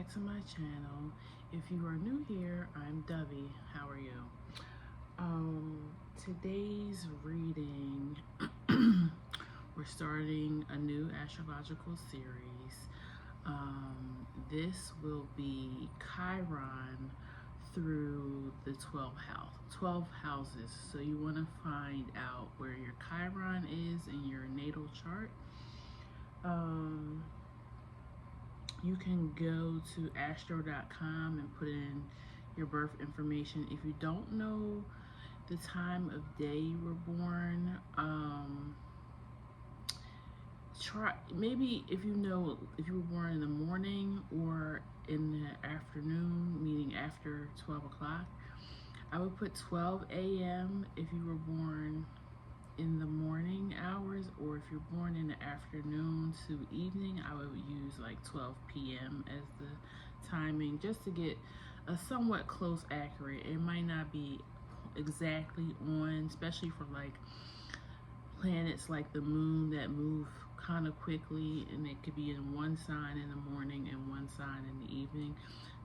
back to my channel. If you are new here, I'm Dovey. How are you? Today's reading, we're starting a new astrological series. This will be Chiron through the 12 houses. So you want to find out where your Chiron is in your natal chart. You can go to astro.com and put in your birth information. If you don't know the time of day you were born, try maybe if you know if you were born in the morning or in the afternoon, meaning after 12 o'clock, I would put 12 a.m. if you were born in the morning hours, or if you're born in the afternoon to evening, I would use like 12 p.m. as the timing, just to get a somewhat close accurate. It might not be exactly on, especially for like planets like the moon that move kind of quickly, and it could be in one sign in the morning and one sign in the evening.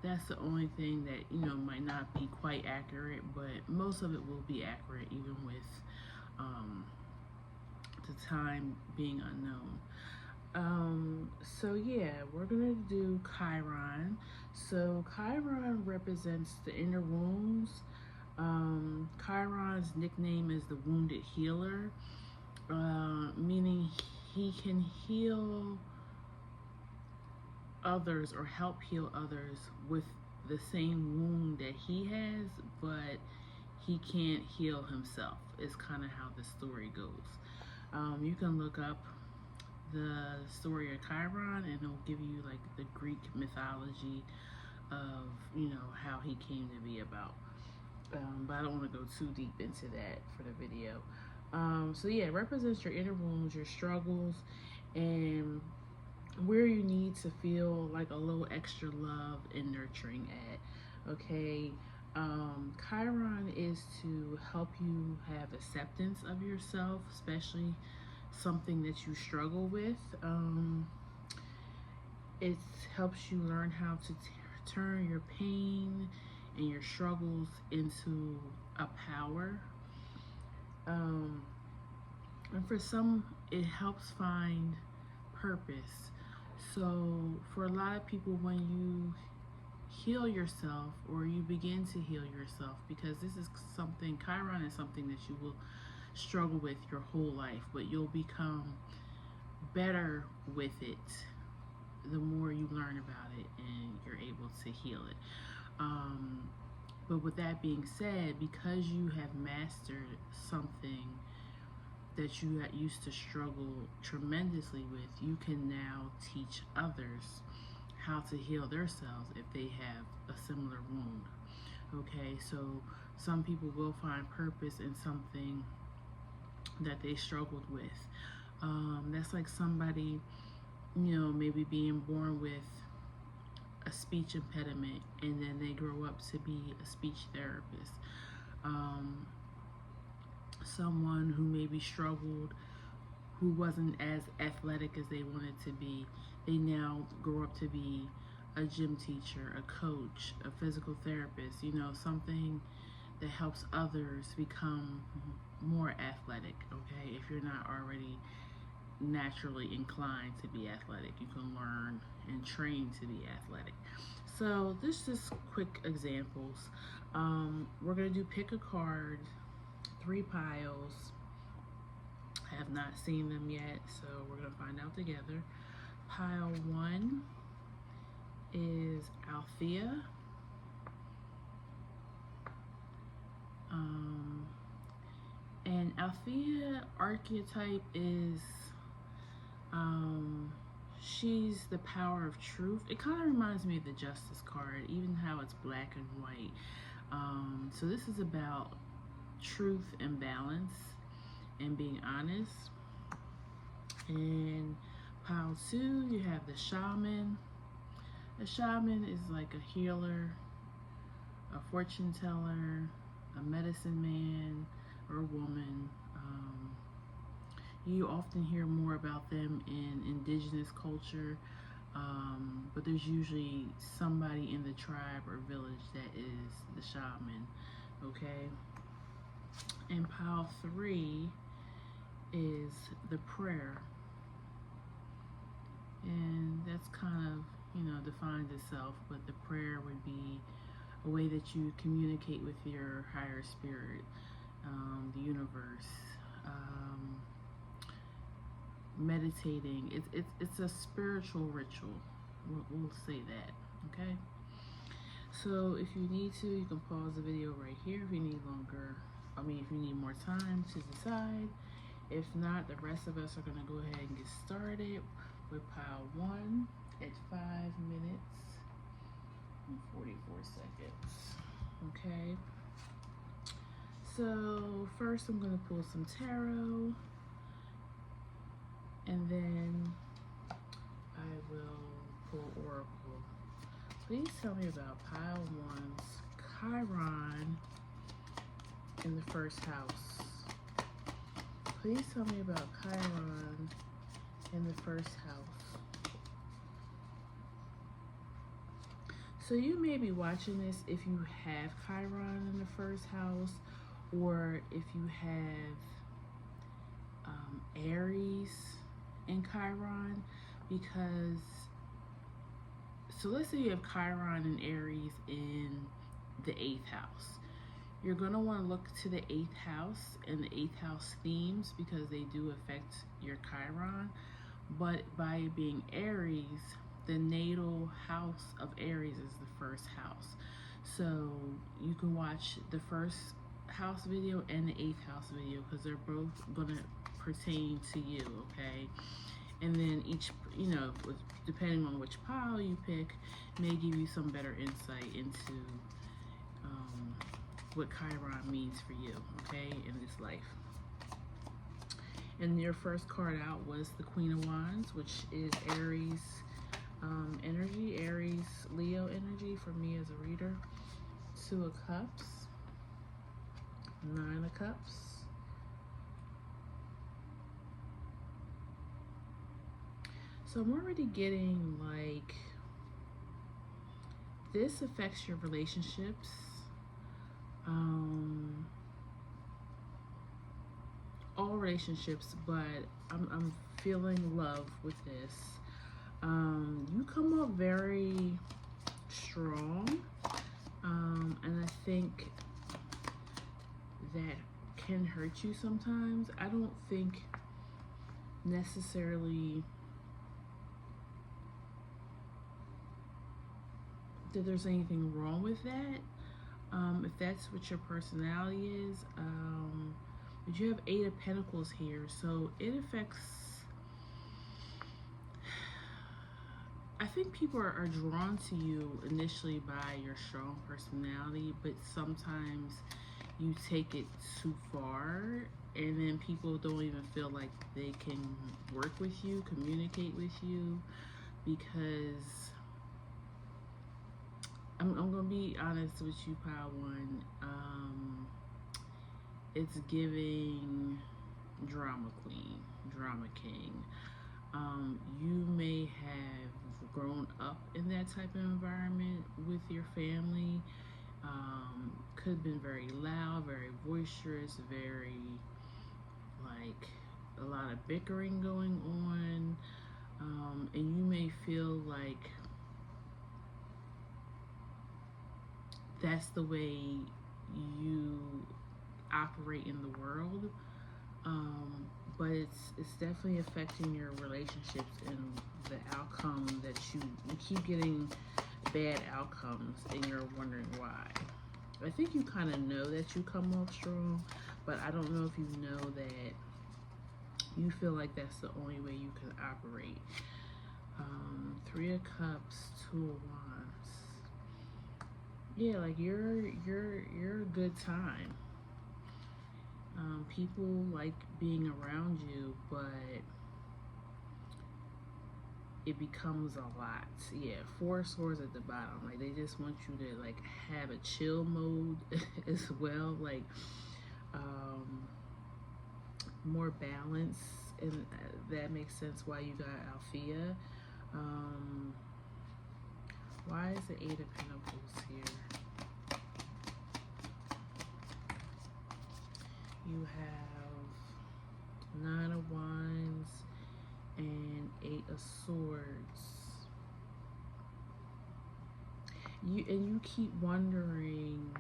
That's the only thing that, might not be quite accurate, but most of it will be accurate, even with the time being unknown. So yeah, we're gonna do Chiron. So Chiron represents the inner wounds. Chiron's nickname is the Wounded Healer, meaning he can heal others or help heal others with the same wound that he has, but he can't heal himself. Is kind of how the story goes. You can look up the story of Chiron and it'll give you like the Greek mythology of, how he came to be about. But I don't want to go too deep into that for the video. So yeah, it represents your inner wounds, your struggles, and where you need to feel like a little extra love and nurturing at. Okay. Chiron is to help you have acceptance of yourself, especially something that you struggle with. It helps you learn how to turn your pain and your struggles into a power. And for some, it helps find purpose. So for a lot of people, when you heal yourself, or you begin to heal yourself, because this is something, Chiron is something that you will struggle with your whole life, but you'll become better with it the more you learn about it and you're able to heal it. But with that being said, because you have mastered something that you used to struggle tremendously with, you can now teach others how to heal themselves if they have a similar wound. Okay, so some people will find purpose in something that they struggled with. That's like somebody, maybe being born with a speech impediment and then they grow up to be a speech therapist. Someone who maybe struggled, who wasn't as athletic as they wanted to be, they now grow up to be a gym teacher, a coach, a physical therapist, something that helps others become more athletic. Okay, if you're not already naturally inclined to be athletic, you can learn and train to be athletic. So this is just quick examples. We're gonna do pick a card, 3 piles. I have not seen them yet, so we're gonna find out together. Pile 1 is Althea. And Althea archetype is, she's the power of truth. It kind of reminds me of the Justice card, even how it's black and white. So this is about truth and balance and being honest. And pile 2, you have the shaman. The shaman is like a healer, a fortune teller, a medicine man or a woman. You often hear more about them in indigenous culture. But there's usually somebody in the tribe or village that is the shaman, okay? And pile 3 is the prayer. And that's kind of, defines itself, but the prayer would be a way that you communicate with your higher spirit, the universe, meditating. It's a spiritual ritual. We'll say that, okay? So if you need to, you can pause the video right here if you need if you need more time to decide. If not, the rest of us are going to go ahead and get started with pile 1 at 5 minutes and 44 seconds. Okay. So first I'm going to pull some tarot, and then I will pull oracle. Please tell me about pile 1's Chiron in the first house. Please tell me about Chiron in the first house. So you may be watching this if you have Chiron in the first house, or if you have Aries in Chiron, because, so let's say you have Chiron and Aries in the 8th house. You're going to want to look to the 8th house and the 8th house themes, because they do affect your Chiron. But by it being Aries, the natal house of Aries is the first house. So you can watch the first house video and the 8th house video, because they're both going to pertain to you, okay? And then each, depending on which pile you pick, may give you some better insight into what Chiron means for you, okay, in this life. And your first card out was the Queen of Wands, which is Aries energy, Aries Leo energy for me as a reader. 2 of Cups, 9 of Cups, so I'm already getting like this affects your relationships. All relationships, but I'm feeling love with this. You come up very strong, and I think that can hurt you sometimes. I don't think necessarily that there's anything wrong with that. If that's what your personality is, but you have 8 of Pentacles here, so it affects, I think people are drawn to you initially by your strong personality, but sometimes you take it too far, and then people don't even feel like they can work with you, communicate with you, because I'm gonna be honest with you, pile 1. It's giving drama queen, drama king. You may have grown up in that type of environment with your family. Could have been very loud, very boisterous, very like a lot of bickering going on, and you may feel like that's the way you operate in the world, but it's definitely affecting your relationships and the outcome that you keep getting bad outcomes, and you're wondering why. I think you kind of know that you come off strong, but I don't know if you know that you feel like that's the only way you can operate. 3 of Cups, 2 of Wands. Yeah, like you're a good time. People like being around you, but it becomes a lot. Yeah, 4 swords at the bottom. Like they just want you to like have a chill mode as well. Like more balance, and that makes sense why you got Althea. is the Eight of Pentacles here? You have Nine of Wands and Eight of Swords. You keep wondering,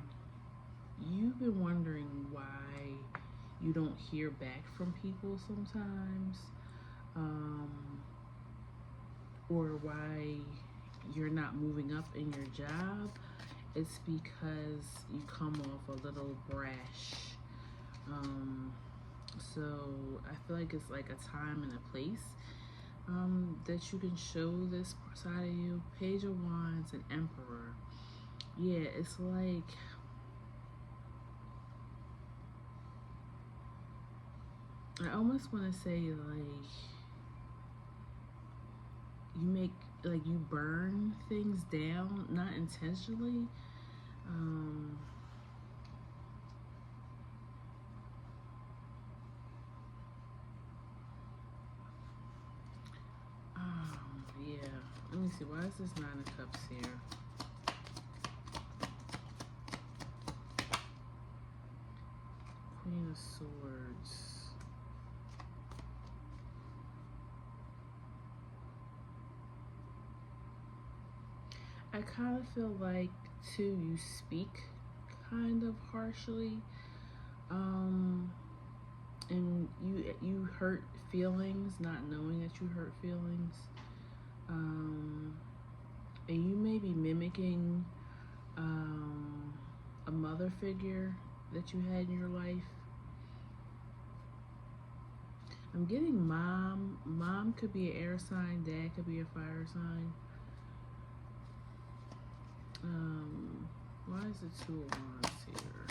you've been wondering why you don't hear back from people sometimes, or why you're not moving up in your job. It's because you come off a little brash. So I feel like it's like a time and a place that you can show this side of you. Page of Wands and Emperor. Yeah, it's like I almost want to say like you burn things down, not intentionally. Yeah. Let me see. Why is this Nine of Cups here? Queen of Swords. I kind of feel like, too, you speak kind of harshly. And you hurt feelings, not knowing that you hurt feelings. And you may be mimicking a mother figure that you had in your life. I'm getting mom. Mom could be an air sign. Dad could be a fire sign. Why is the Two of Wands here?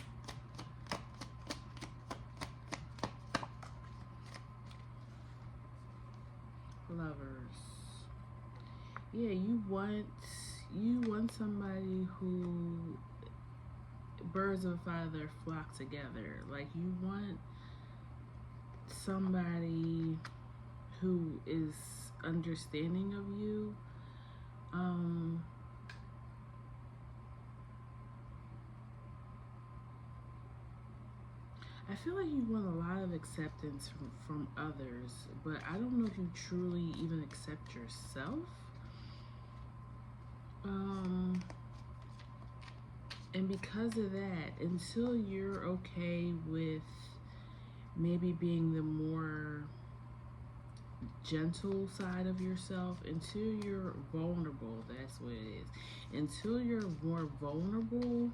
Lovers. Yeah, you want somebody who, birds of a feather flock together. Like, you want somebody who is understanding of you. I feel like you want a lot of acceptance from others, but I don't know if you truly even accept yourself. And because of that, until you're okay with maybe being the more gentle side of yourself, until you're vulnerable, that's what it is. Until you're more vulnerable,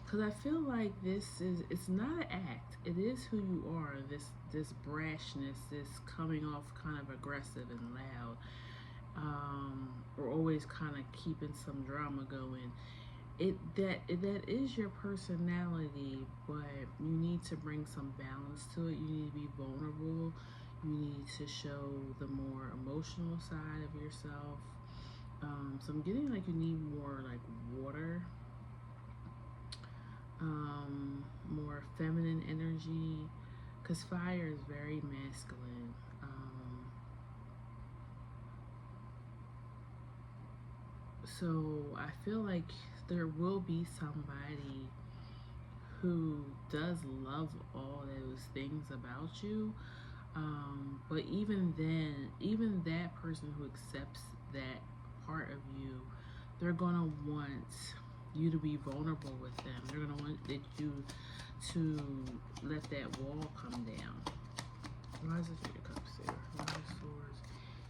because I feel like it's not an act. It is who you are. This brashness, this coming off kind of aggressive and loud, or always kind of keeping some drama going. That is your personality, but you need to bring some balance to it. You need to be vulnerable. You need to show the more emotional side of yourself. So I'm getting like you need more like water, more feminine energy, because fire is very masculine. So I feel like there will be somebody who does love all those things about you. But even then, even that person who accepts that part of you, they're gonna want you to be vulnerable with them. They're gonna want you to let that wall come down. Why is this Eight of Cups there? Nine of Swords.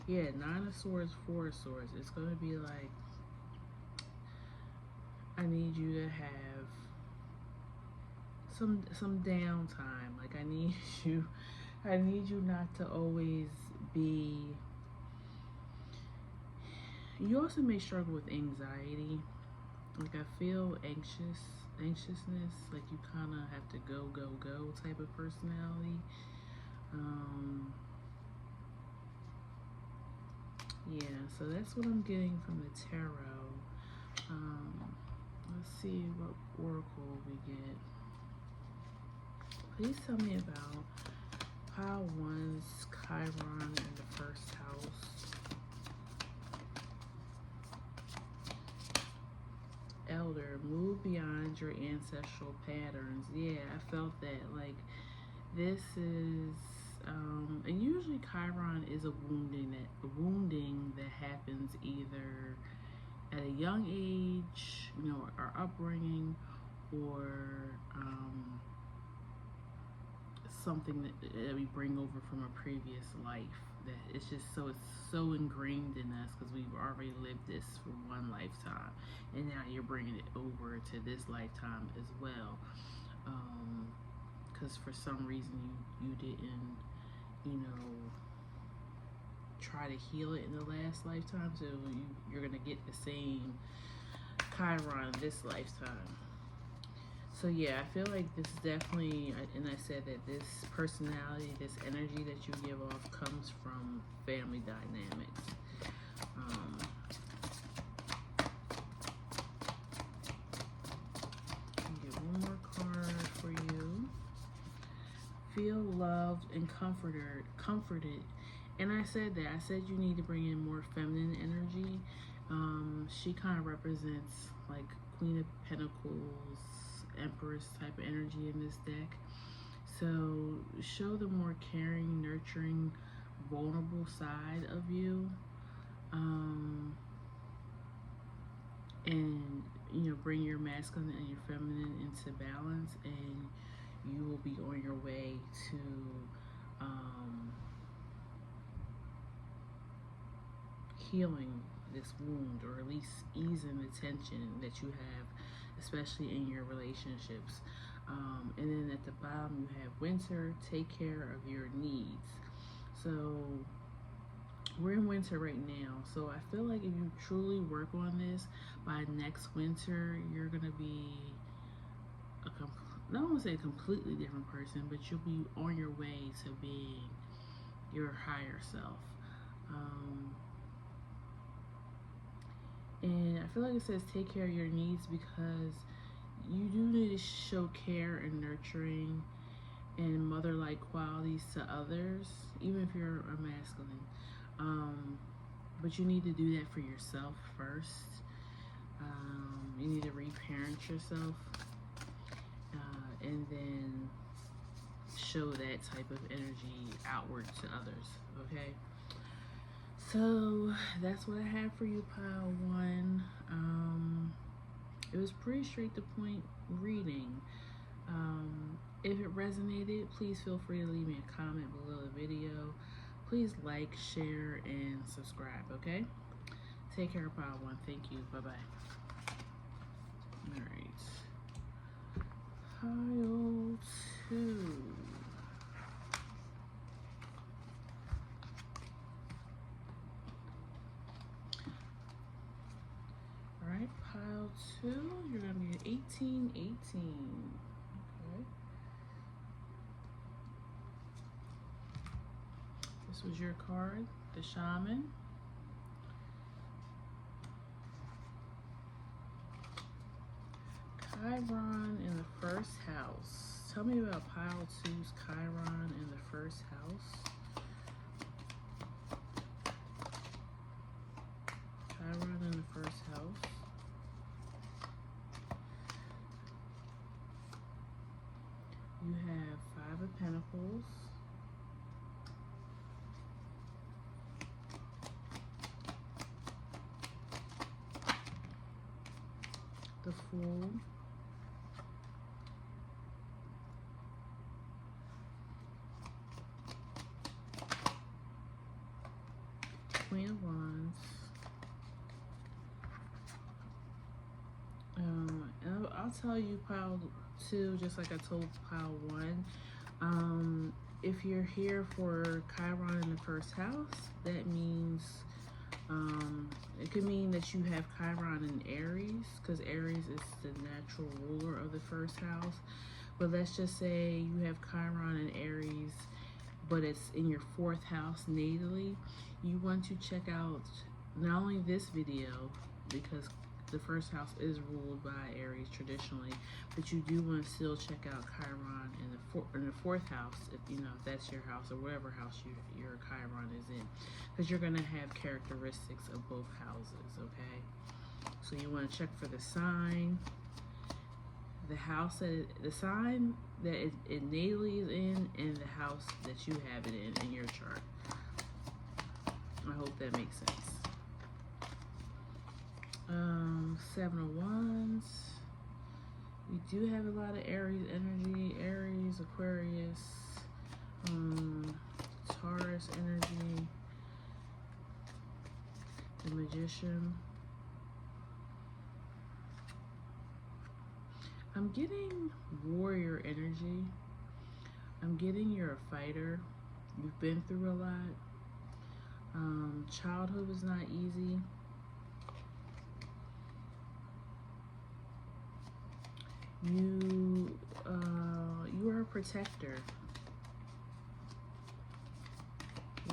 Yeah, Nine of Swords, Four of Swords. It's gonna be like, I need you to have some downtime. Like I need you not to always be. You also may struggle with anxiety. Like I feel anxiousness. Like you kind of have to go type of personality. Yeah, so that's what I'm getting from the tarot. Let's see what oracle we get. Please tell me about Pile 1's Chiron in the first house. understand your ancestral patterns. Yeah, I felt that. Like, this is, and usually Chiron is a wounding that happens either at a young age, you know, our upbringing, or something that we bring over from a previous life. That it's so ingrained in us because we've already lived this for one lifetime, and now you're bringing it over to this lifetime as well. Because for some reason you didn't, you know, try to heal it in the last lifetime, so you're gonna get the same Chiron this lifetime. So yeah, I feel like this is definitely, and I said that this personality, this energy that you give off comes from family dynamics. I'll get one more card for you. Feel loved and comforted. And I said that. I said you need to bring in more feminine energy. She kind of represents like Queen of Pentacles, Empress type of energy in this deck. So show the more caring, nurturing, vulnerable side of you. And, you know, bring your masculine and your feminine into balance, and you will be on your way to healing this wound, or at least easing the tension that you have, especially in your relationships. And then at the bottom you have winter. Take care of your needs. So we're in winter right now, so I feel like if you truly work on this, by next winter you're gonna be not want to say a completely different person, but you'll be on your way to being your higher self. And I feel like it says take care of your needs because you do need to show care and nurturing and mother-like qualities to others, even if you're a masculine. But you need to do that for yourself first. You need to reparent yourself, and then show that type of energy outward to others, okay? So that's what I have for you, pile one. It was pretty straight to point reading. If it resonated, please feel free to leave me a comment below the video. Please like, share, and subscribe, okay? Take care, pile one. Thank you. Bye-bye. All right. Pile two. Alright, pile two, you're going to be at 1818. Okay. This was your card, the Shaman. Chiron in the first house. Tell me about pile two's Chiron in the first house. Chiron in the first house. You have Five of Pentacles. The Fool. Queen of Wands. And I'll tell you pile two, just like I told pile one. If you're here for Chiron in the first house, that means it could mean that you have Chiron in Aries, because Aries is the natural ruler of the first house. But let's just say you have Chiron in Aries, but it's in your fourth house natally. You want to check out not only this video, because the first house is ruled by Aries traditionally, but you do want to still check out Chiron in the fourth house, if you know if that's your house or whatever house your Chiron is in, because you're going to have characteristics of both houses. Okay, so you want to check for the sign, the house the sign that it natally is in, and the house that you have it in your chart. I hope that makes sense. 7 of Wands. We do have a lot of Aries energy. Aries, Aquarius, Taurus energy. The Magician. I'm getting warrior energy. I'm getting you're a fighter. You've been through a lot. Childhood was not easy. You are a protector.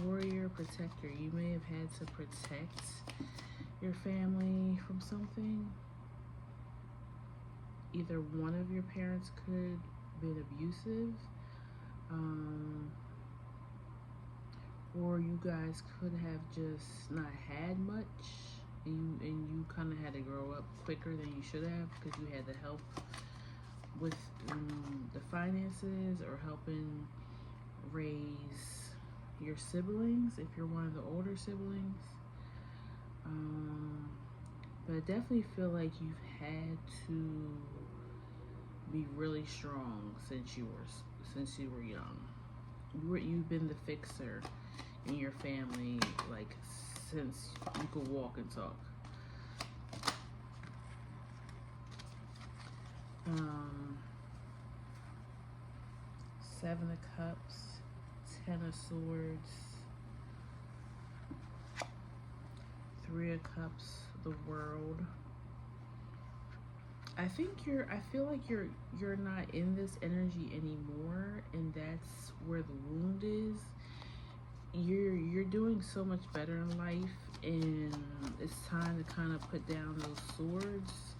Warrior protector. You may have had to protect your family from something. Either one of your parents could have been abusive, or you guys could have just not had much, and you kind of had to grow up quicker than you should have because you had to help with the finances or helping raise your siblings if you're one of the older siblings. But I definitely feel like you've had to be really strong since you were young. You've been the fixer in your family, like, since you could walk and talk. 7 of Cups, 10 of Swords, 3 of Cups, the World. I feel like you're not in this energy anymore, and that's where the wound is. You're doing so much better in life, and it's time to kind of put down those swords.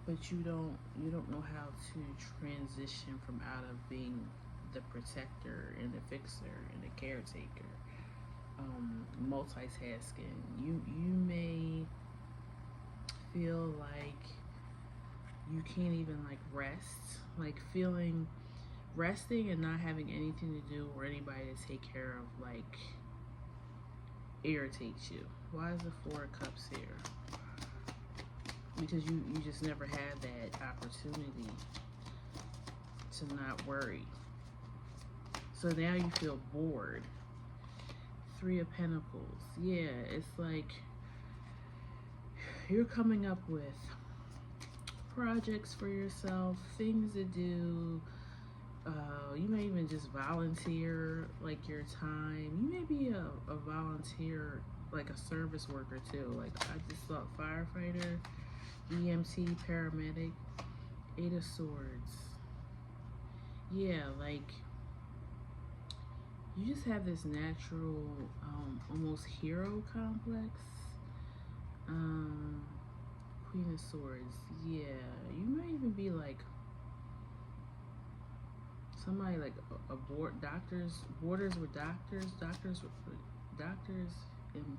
But you don't know how to transition from out of being the protector and the fixer and the caretaker. Multitasking. You may feel like you can't even like rest, like resting and not having anything to do or anybody to take care of, like, irritates you. Why is the 4 of Cups here? Because you just never had that opportunity to not worry. So now you feel bored. 3 of Pentacles. Yeah, it's like you're coming up with projects for yourself, things to do. You may even just volunteer, like, your time. You may be a volunteer, like a service worker too. Like, I just thought firefighter, EMT, paramedic. 8 of Swords. Yeah, like, you just have this natural, almost hero complex. Queen of Swords. Yeah, you might even be like somebody like borders with doctors, and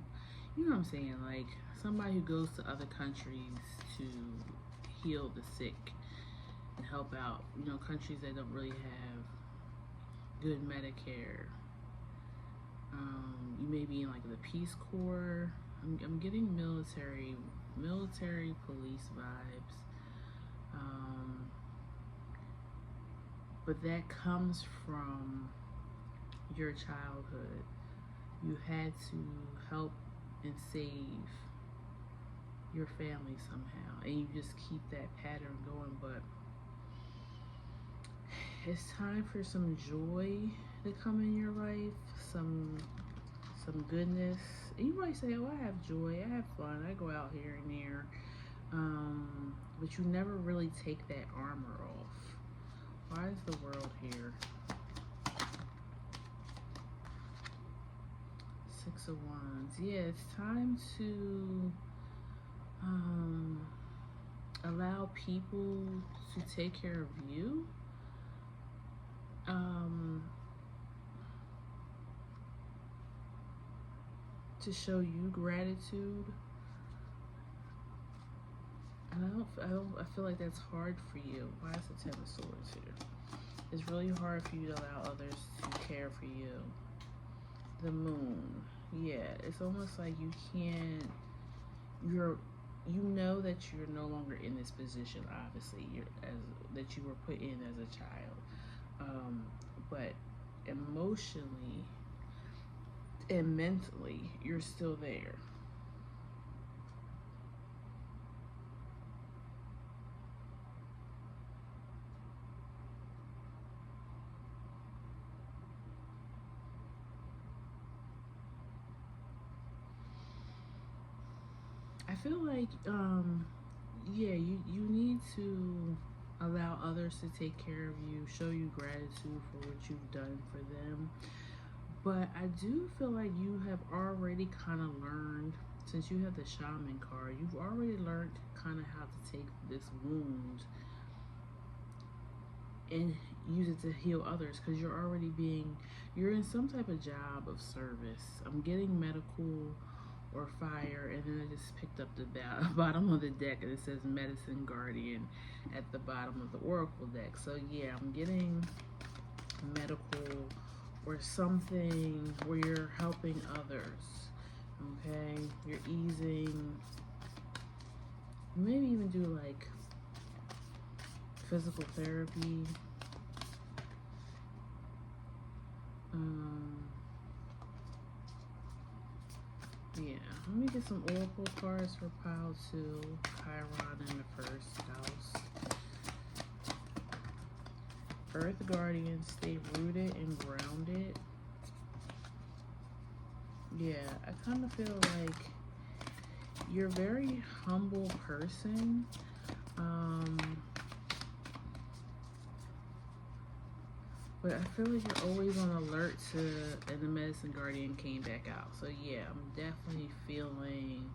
you know what I'm saying, like somebody who goes to other countries to heal the sick and help out, you know, countries that don't really have good Medicare. You may be in like the Peace Corps. I'm getting military police vibes. But that comes from your childhood. You had to help and save your family somehow, and you just keep that pattern going. But it's time for some joy to come in your life, some goodness. And you might say, oh, I have joy, I have fun, I go out here and there, but you never really take that armor off. Why is the World here? 6 of Wands. Yeah, it's time to allow people to take care of you. To show you gratitude. And I feel like that's hard for you. Why is the Ten of Swords here? It's really hard for you to allow others to care for you. The Moon. Yeah, it's almost like you can't, you know that you're no longer in this position, obviously, that you were put in as a child. But emotionally and mentally, you're still there. I feel like, yeah, you need to allow others to take care of you, show you gratitude for what you've done for them. But I do feel like you have already kind of learned, since you have the Shaman card, you've already learned kind of how to take this wound and use it to heal others, because you're in some type of job of service. I'm getting medical or fire, and then I just picked up the bottom of the deck, and it says Medicine Guardian at the bottom of the Oracle deck. So yeah, I'm getting medical or something where you're helping others. Okay, you're easing. Maybe even do like physical therapy. Yeah, let me get some Oracle cards for pile 2, Chiron in the first house. Earth Guardian, stay rooted and grounded. Yeah, I kind of feel like you're a very humble person. But I feel like you're always on alert and the Medicine Guardian came back out. So yeah, I'm definitely feeling,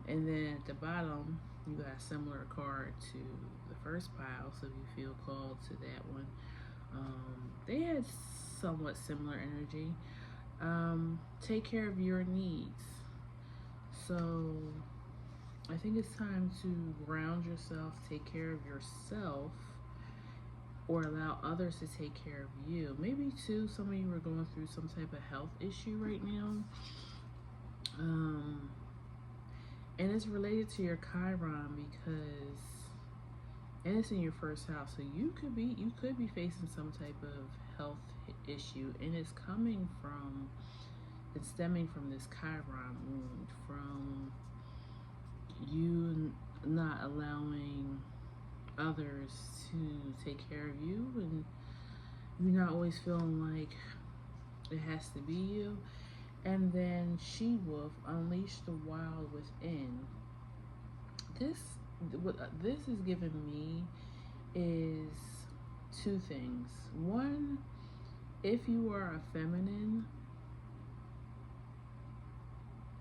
and then at the bottom, you got a similar card to the first pile. So if you feel called to that one, they had somewhat similar energy. Take care of your needs. So I think it's time to ground yourself, take care of yourself, or allow others to take care of you. Maybe too, some of you are going through some type of health issue right now. And it's related to your Chiron and it's in your first house. So you could be facing some type of health issue, and it's stemming from this Chiron wound, from you not allowing others to take care of you, and you're not always feeling like it has to be you. And then She-Wolf, unleash the wild within. What this is giving me is two things. One, if you are a feminine,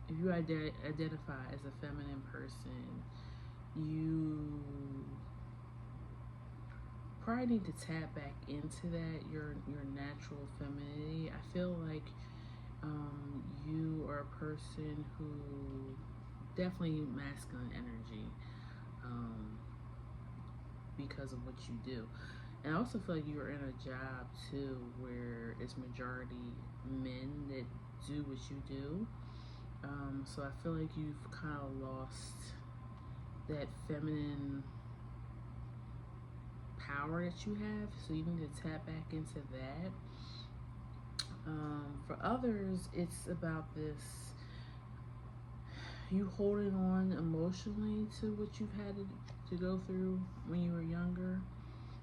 if you identify as a feminine person, you probably need to tap back into that, your natural femininity. I feel like you are a person who definitely masculine energy, because of what you do. And I also feel like you're in a job too where it's majority men that do what you do. So I feel like you've kind of lost that feminine power that you have, so you need to tap back into that. For others, it's about you holding on emotionally to what you've had to go through when you were younger,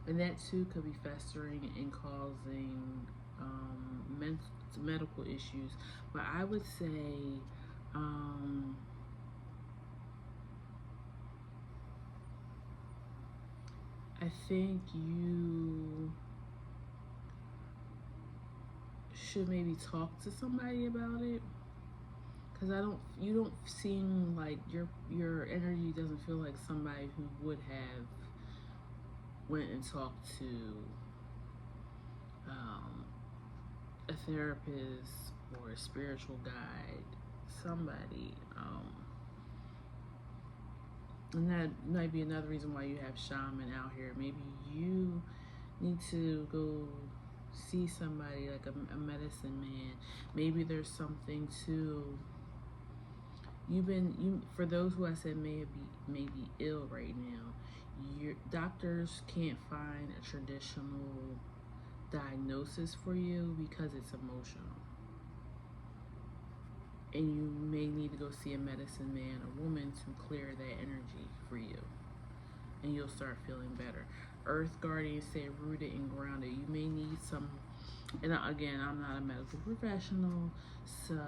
and that too could be festering and causing medical issues. But I would say I think you should maybe talk to somebody about it, because you don't seem like your energy doesn't feel like somebody who would have went and talked to a therapist or a spiritual guide, somebody. And that might be another reason why you have shaman out here. Maybe you need to go see somebody like a medicine man. Maybe there's something to you for those who I said may be ill right now. Your doctors can't find a traditional diagnosis for you because it's emotional. And you may need to go see a medicine man or woman to clear that energy for you. And you'll start feeling better. Earth guardians say rooted and grounded. You may need some, and again, I'm not a medical professional, so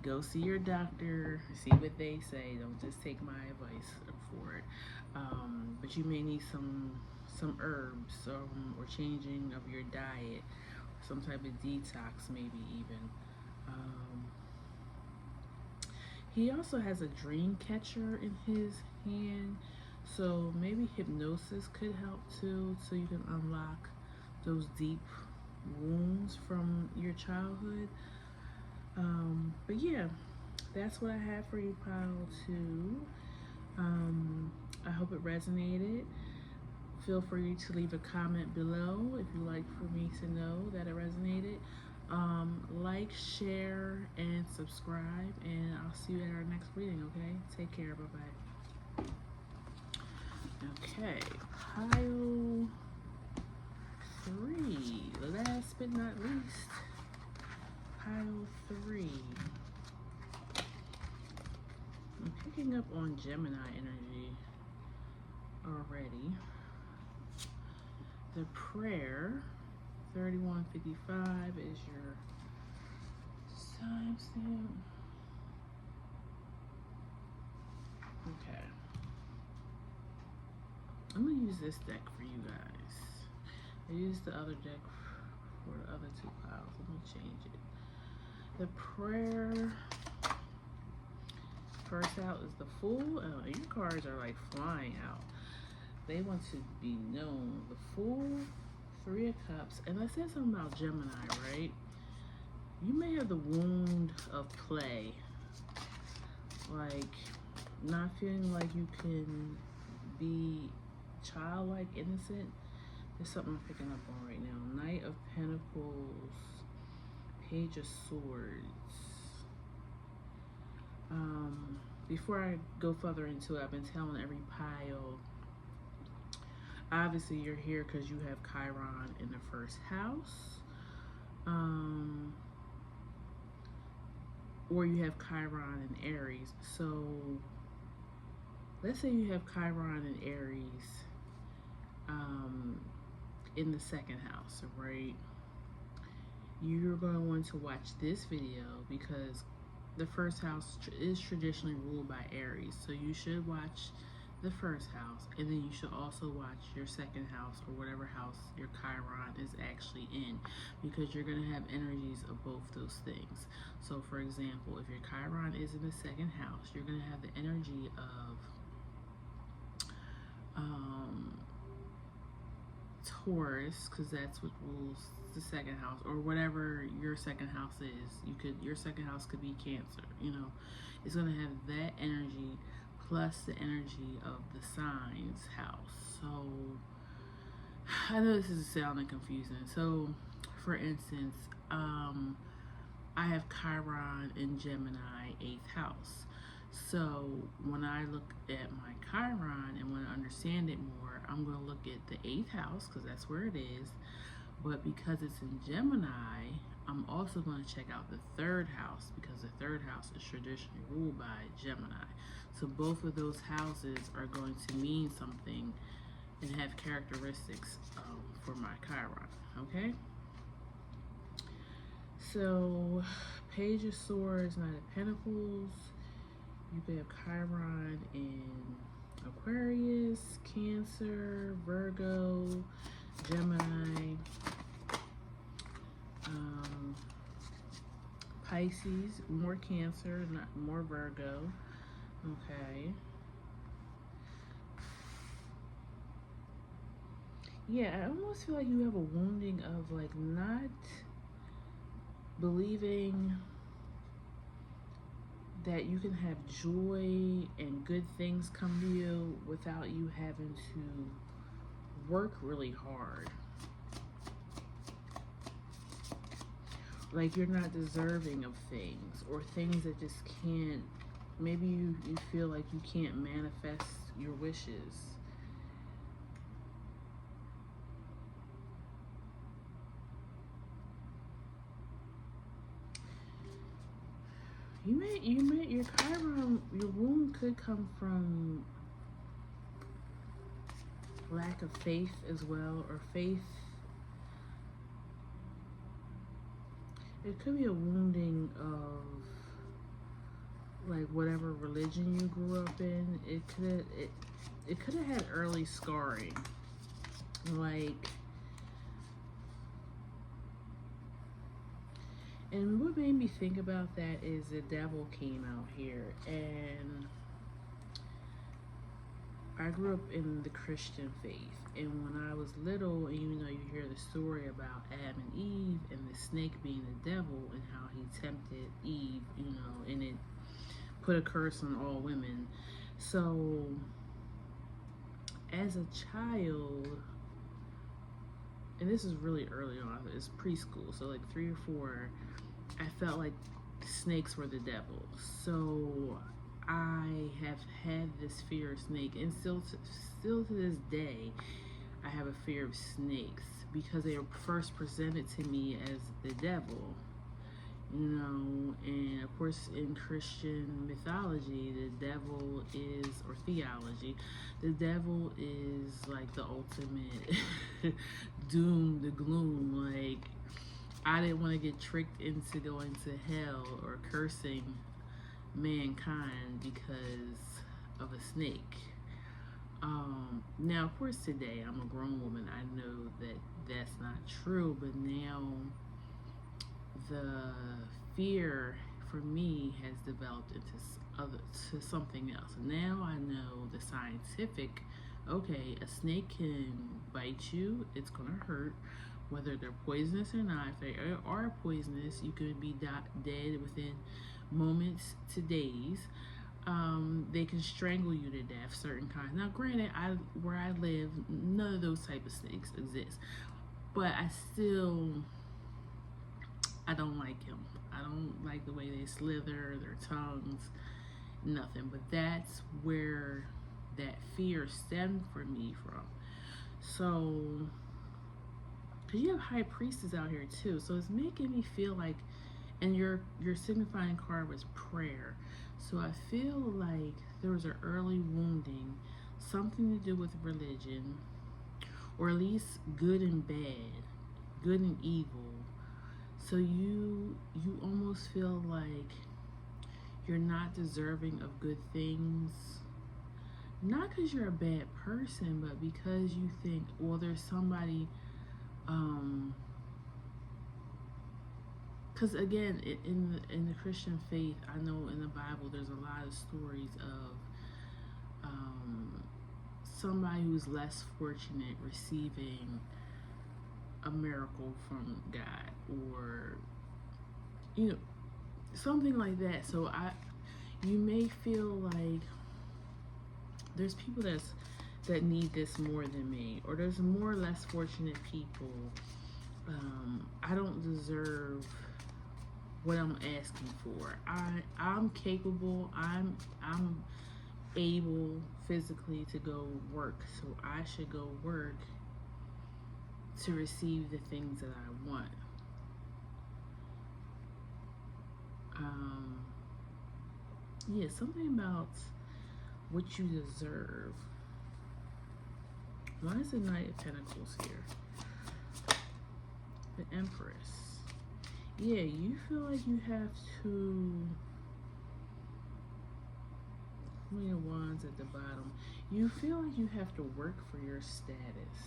go see your doctor, see what they say. Don't just take my advice for it. But you may need some herbs or changing of your diet, some type of detox, maybe even. He also has a dream catcher in his hand, so maybe hypnosis could help too, so you can unlock those deep wounds from your childhood. But yeah, that's what I have for you, pile 2. I hope it resonated. Feel free to leave a comment below if you'd like for me to know that it resonated. Like, share, and subscribe, and I'll see you at our next reading, okay? Take care, bye-bye. Okay, pile 3, last but not least, pile 3. I'm picking up on Gemini energy already. The prayer 3155 is your timestamp. Okay. I'm gonna use this deck for you guys. I used the other deck for the other 2 piles. Let me change it. The prayer. First out is the Fool. Oh, your cards are like flying out. They want to be known. The Fool, 3 of Cups, and I said something about Gemini, right? You may have the wound of play, like not feeling like you can be childlike, innocent. There's something I'm picking up on right now. Knight of Pentacles, Page of Swords. Before I go further into it, I've been telling every pile, obviously you're here because you have Chiron in the first house, or you have Chiron in Aries. So let's say you have Chiron in Aries in the second house, right? You're going to want to watch this video because the first house is traditionally ruled by Aries. So you should watch the first house, and then you should also watch your second house or whatever house your Chiron is actually in, because you're going to have energies of both those things. So for example, if your Chiron is in the second house, you're going to have the energy of Taurus, because that's what rules the second house, or whatever your second house is. Your second house could be Cancer, it's going to have that energy plus the energy of the signs house. So I know this is sounding confusing. So for instance, I have Chiron in Gemini, 8th house. So when I look at my Chiron and want to understand it more, I'm going to look at the 8th house because that's where it is. But because it's in Gemini, I'm also going to check out the 3rd house because the 3rd house is traditionally ruled by Gemini. So both of those houses are going to mean something and have characteristics for my Chiron, okay? So Page of Swords, Knight of Pentacles. You could have Chiron in Aquarius, Cancer, Virgo, Gemini, Pisces, more Cancer, not more Virgo. Okay. Yeah, I almost feel like you have a wounding of like not believing that you can have joy and good things come to you without you having to work really hard. Like you're not deserving of things, or things that just can't, maybe you feel like you can't manifest your wishes. Your Chiron, your wound could come from lack of faith as well, or faith. It could be a wounding of like whatever religion you grew up in. It could have had early scarring, like. And what made me think about that is the devil came out here, and I grew up in the Christian faith. And when I was little, and you hear the story about Adam and Eve and the snake being the devil and how he tempted Eve, and it put a curse on all women. So as a child, and this is really early on, it's preschool, so like 3 or 4, I felt like snakes were the devil. So I have had this fear of snake, and still to this day, I have a fear of snakes because they were first presented to me as the devil. And of course in Christian mythology, the devil is, or theology, the devil is like the ultimate doom, the gloom. Like, I didn't want to get tricked into going to hell or cursing mankind because of a snake. Now, of course, today I'm a grown woman. I know that that's not true, but now the fear for me has developed into something else. Now I know the scientific. Okay, a snake can bite you. It's gonna hurt. Whether they're poisonous or not, if they are poisonous, you could be dead within moments to days. They can strangle you to death, certain kinds. Now, granted, where I live, none of those type of snakes exist, but I don't like them. I don't like the way they slither, their tongues, nothing. But that's where that fear stemmed for me from. So, because you have high priestess out here too, so it's making me feel like, and your signifying card was prayer. So I feel like there was an early wounding, something to do with religion, or at least good and bad, good and evil. So you almost feel like you're not deserving of good things. Not because you're a bad person, but because you think, well, there's somebody, because again, in the Christian faith, I know in the Bible there's a lot of stories of somebody who's less fortunate receiving a miracle from God, or something like that. So you may feel like there's people that need this more than me, or there's more less fortunate people. I don't deserve what I'm asking for. I'm capable. I'm able physically to go work, so I should go work to receive the things that I want. Yeah, something about what you deserve. Why is the Knight of Pentacles here? The Empress. Yeah, you feel like you have to. Queen of Wands at the bottom. You feel like you have to work for your status.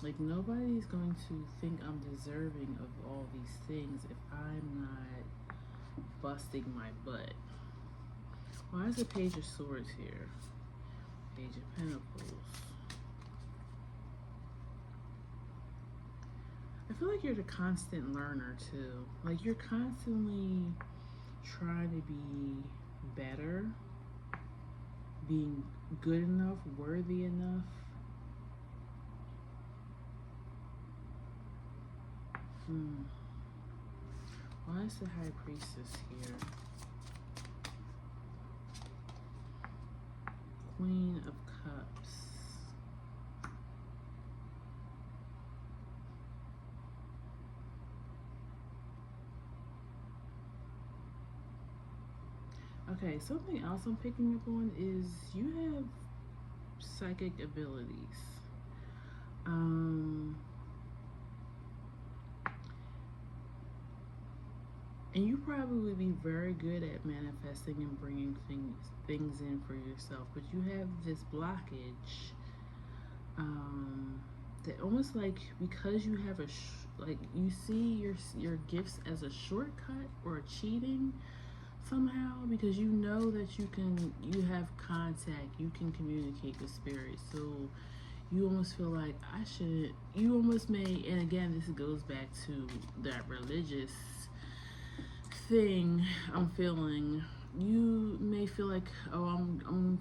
Like, nobody's going to think I'm deserving of all these things if I'm not busting my butt. Why is the Page of Swords here? Page of Pentacles. I feel like you're the constant learner too. Like, you're constantly trying to be better, being good enough, worthy enough. Why is the High Priestess here? Queen of Cups. Okay, something else I'm picking up on is you have psychic abilities. And you probably would be very good at manifesting and bringing things in for yourself, but you have this blockage that almost like, because you have like you see your gifts as a shortcut or a cheating somehow, because you know that you have contact, you can communicate with spirit, so you almost feel like I shouldn't. You almost may, and again, this goes back to that religious thing I'm feeling. You may feel like, oh, I'm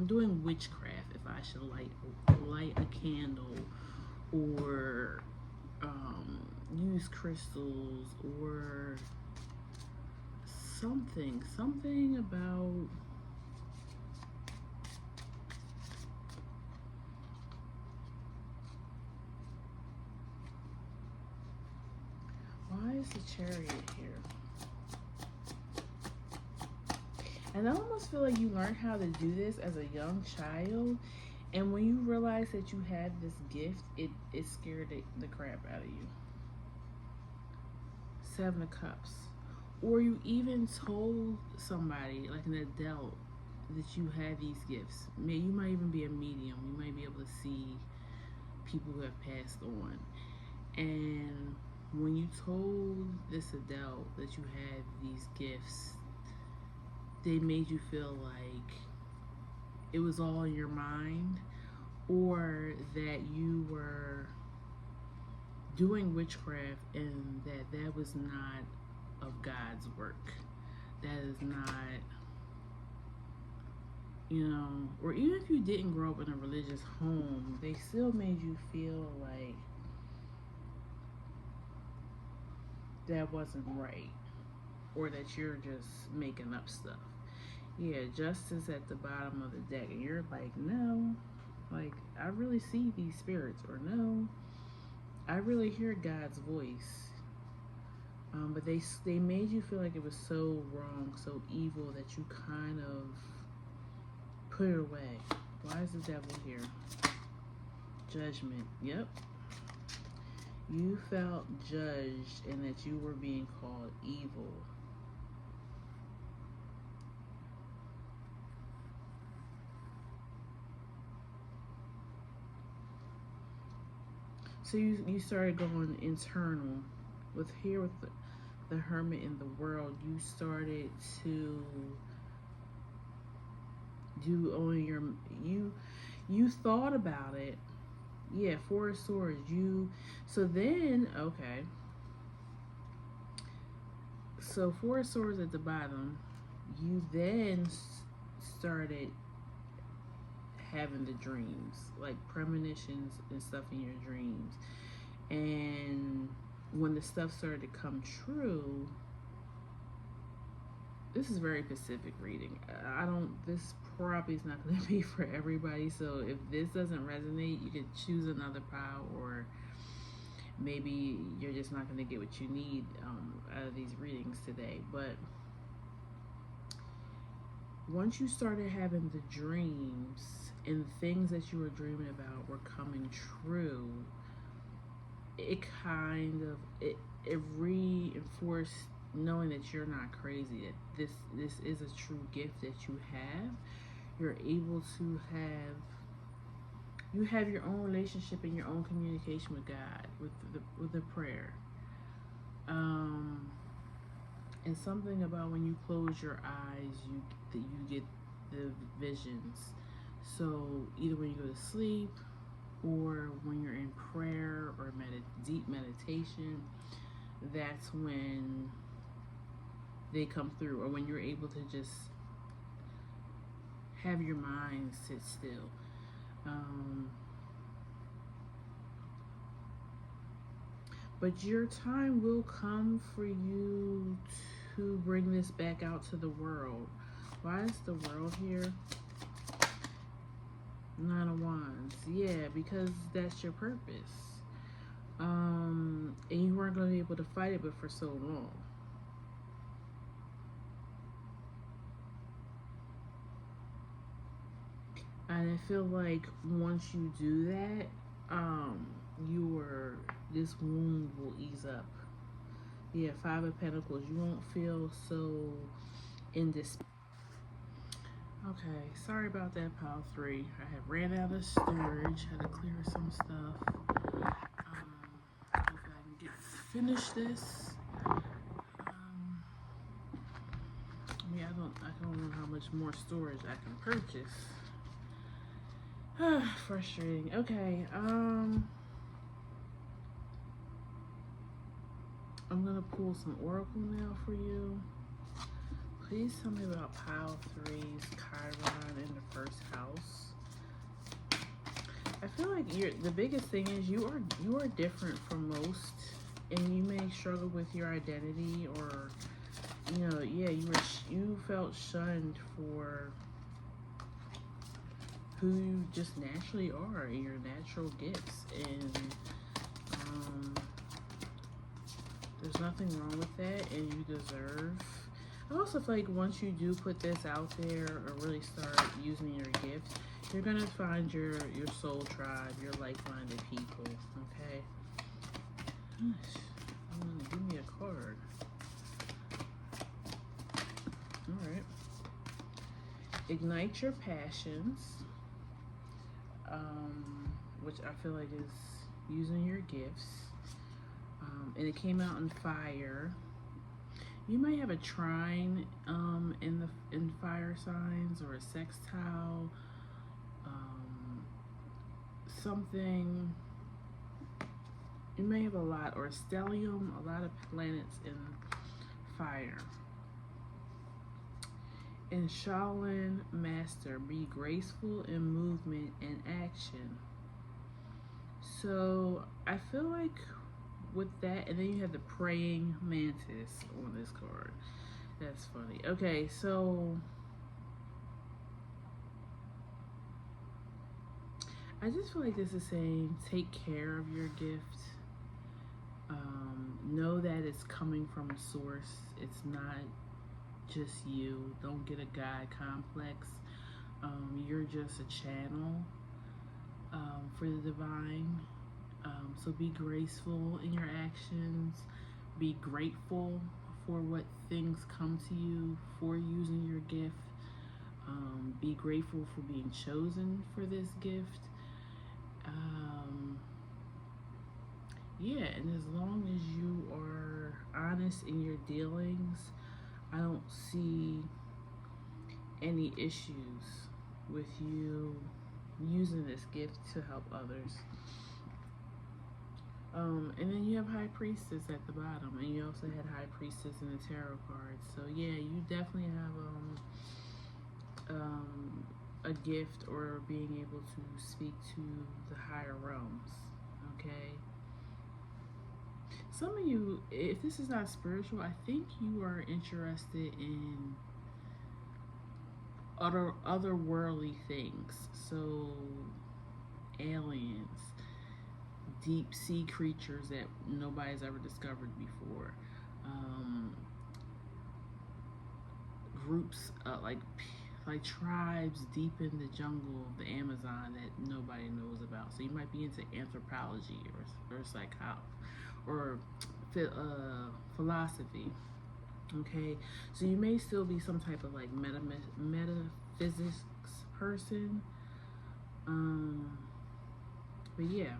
doing witchcraft if I should light a candle or use crystals or something about why is the Chariot here? And I almost feel like you learned how to do this as a young child, and when you realize that you had this gift, it scared the crap out of you. Seven of Cups. Or you even told somebody, like an adult, that you had these gifts. You might even be a medium. You might be able to see people who have passed on. And when you told this adult that you had these gifts, they made you feel like it was all in your mind, or that you were doing witchcraft and that was not of God's work. That is not, or even if you didn't grow up in a religious home, they still made you feel like that wasn't right, or that you're just making up stuff. Yeah, Justice at the bottom of the deck, and you're like, no, like I really see these spirits, or no, I really hear God's voice. But they made you feel like it was so wrong, so evil, that you kind of put it away. Why is the Devil here? Judgment. Yep. You felt judged and that you were being called evil. So you started going internal with the Hermit in the World. You started to do on your you thought about it. Yeah, Four of Swords. So Four of Swords at the bottom. You then started having the dreams, like premonitions and stuff in your dreams. And when the stuff started to come true, this is very specific reading. This probably is not going to be for everybody. So if this doesn't resonate, you can choose another pile, or maybe you're just not going to get what you need out of these readings today. But once you started having the dreams and the things that you were dreaming about were coming true, it reinforced knowing that you're not crazy, that this is a true gift that you have. You're able to have your own relationship and your own communication with God, with the prayer. And something about when you close your eyes, you get the visions. So either when you go to sleep, or when you're in prayer or deep meditation, that's when they come through, or when you're able to just have your mind sit still. But your time will come for you to bring this back out to the world. Why is the world here? Nine of Wands. Yeah, because that's your purpose. And you weren't going to be able to fight it, but for so long. And I feel like once you do that, this wound will ease up. Yeah, Five of Pentacles. You won't feel so in despair. Okay, sorry about that, pile 3. I had ran out of storage, had to clear some stuff. Hopefully I can finish this. I don't know how much more storage I can purchase. Frustrating. Okay, I'm gonna pull some oracle now for you. Please tell me about pile 3's Chiron in the first house. I feel like the biggest thing is you are different from most, and you may struggle with your identity, or you felt shunned for who you just naturally are and your natural gifts, and there's nothing wrong with that, and you deserve. I also feel like once you do put this out there or really start using your gifts, you're gonna find your soul tribe, your like-minded people. Okay. Give me a card. All right. Ignite your passions, which I feel like is using your gifts. And it came out in fire. You might have a trine in fire signs, or a sextile, something. You may have a lot, or a stellium, a lot of planets in fire. In Shaolin Master, be graceful in movement and action. So I feel like with that, and then you have the praying mantis on this card. That's funny. Okay, so I just feel like this is saying take care of your gift. Know that it's coming from a source. It's not just you. Don't get a God complex. You're just a channel for the divine. So be graceful in your actions. Be grateful for what things come to you for using your gift. Be grateful for being chosen for this gift. Yeah, and as long as you are honest in your dealings, I don't see any issues with you using this gift to help others. And then you have High Priestess at the bottom, and you also had High Priestess in the tarot cards. So yeah, you definitely have a gift, or being able to speak to the higher realms. Okay. Some of you, if this is not spiritual, I think you are interested in otherworldly things. So aliens, deep sea creatures that nobody's ever discovered before, groups like tribes deep in the jungle of the Amazon that nobody knows about. So you might be into anthropology or philosophy. Okay, so you may still be some type of like metaphysics person. But yeah,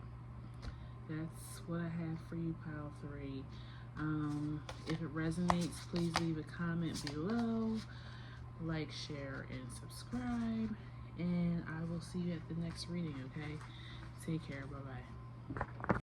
that's what I have for you, pile 3. If it resonates, please leave a comment below, like, share, and subscribe, and I will see you at the next reading. Okay, take care. Bye bye.